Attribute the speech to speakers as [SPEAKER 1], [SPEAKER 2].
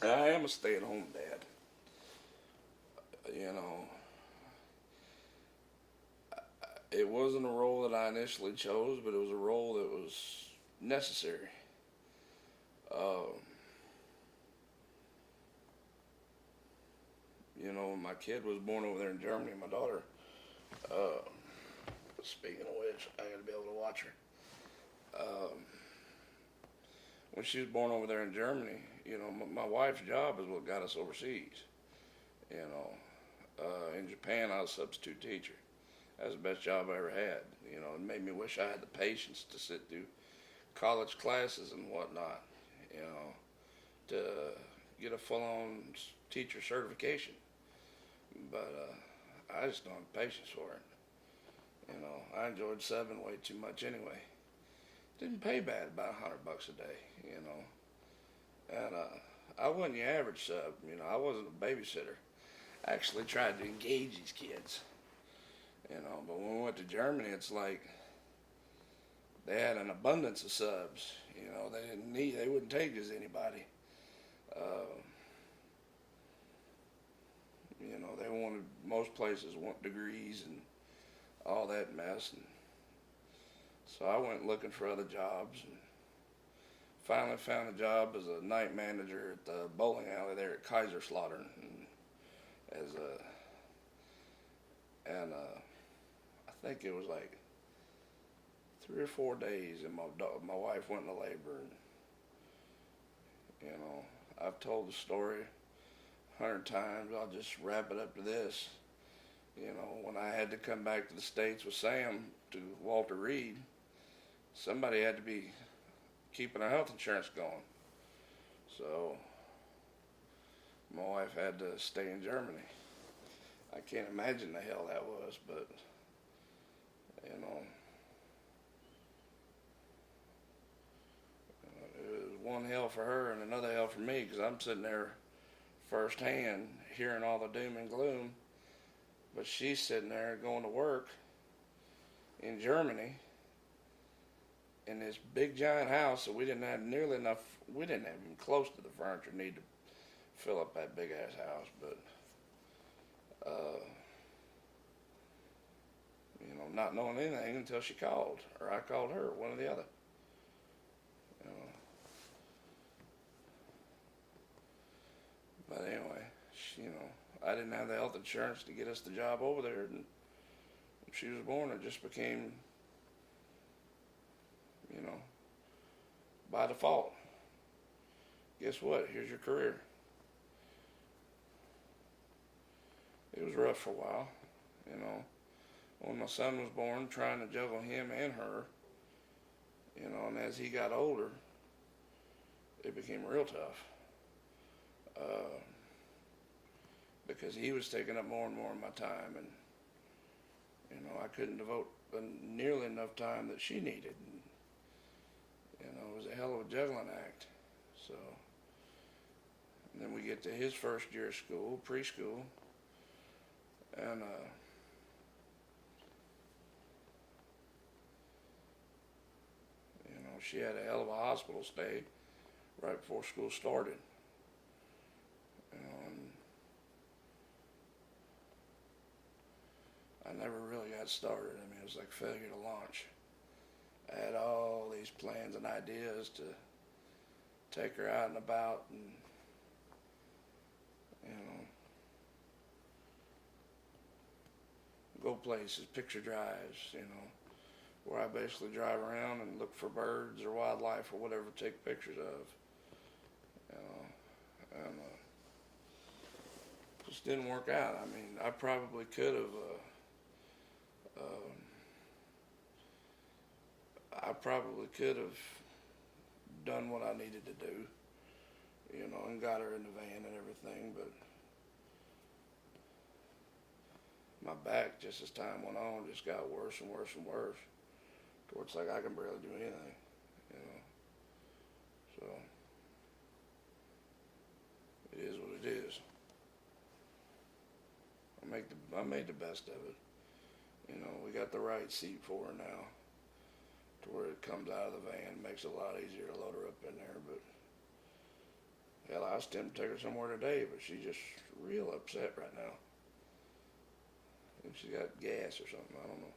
[SPEAKER 1] I am a stay-at-home dad. You know, it wasn't a role that I initially chose, but it was a role that was necessary. Uh, when my kid was born over there in Germany, my daughter. Uh, Speaking of which, I got to be able to watch her. Um, when she was born over there in Germany, my wife's job is what got us overseas. You know, in Japan, I was a substitute teacher. That was the best job I ever had. It made me wish I had the patience to sit through college classes and whatnot. You know, to get a full-on teacher certification. But I just don't have patience for it. I enjoyed subbing way too much anyway. Didn't pay bad, about $100 a day. And I wasn't your average sub. I wasn't a babysitter. I actually tried to engage these kids. But when we went to Germany, it's like they had an abundance of subs. They wouldn't take just anybody. Uh, they wanted, most places want degrees and all that mess. And so I went looking for other jobs and finally found a job as a night manager at the bowling alley there at Kaiserslautern. And as a, and I think it was like 3 or 4 days, and my wife went into labor. And I've told the story 100 times. I'll just wrap it up to this. When I had to come back to the States with Sam to Walter Reed, somebody had to be keeping our health insurance going. So my wife had to stay in Germany. I can't imagine the hell that was, but you know, it was one hell for her and another hell for me because I'm sitting there firsthand hearing all the doom and gloom, but she's sitting there going to work in Germany in this big giant house that we didn't have nearly enough. We didn't have even close to the furniture need to fill up that big ass house, but not knowing anything until she called or I called her, one or the other. You know. But anyway, I didn't have the health insurance to get us the job over there, and when she was born, it just became, you know, by default. Guess what? Here's your career. It was rough for a while, you know. When my son was born, trying to juggle him and her, and as he got older, it became real tough. Uh, because he was taking up more and more of my time, and I couldn't devote nearly enough time that she needed. And, it was a hell of a juggling act. So, and then we get to his first year of school, preschool, and she had a hell of a hospital stay right before school started. And I never really got started. I mean, it was like failure to launch. I had all these plans and ideas to take her out and about, and you know, go places, picture drives, where I basically drive around and look for birds or wildlife or whatever to take pictures of, and just didn't work out. I mean, I probably could have. I probably could have done what I needed to do, and got her in the van and everything, but my back, just as time went on, just got worse and worse and worse. Towards like I can barely do anything, you know. So it is what it is. I made the best of it. We got the right seat for her now, to where it comes out of the van, makes it a lot easier to load her up in there. But hell, I was tempted to take her somewhere today, but she's just real upset right now. I think she got gas or something. I don't know.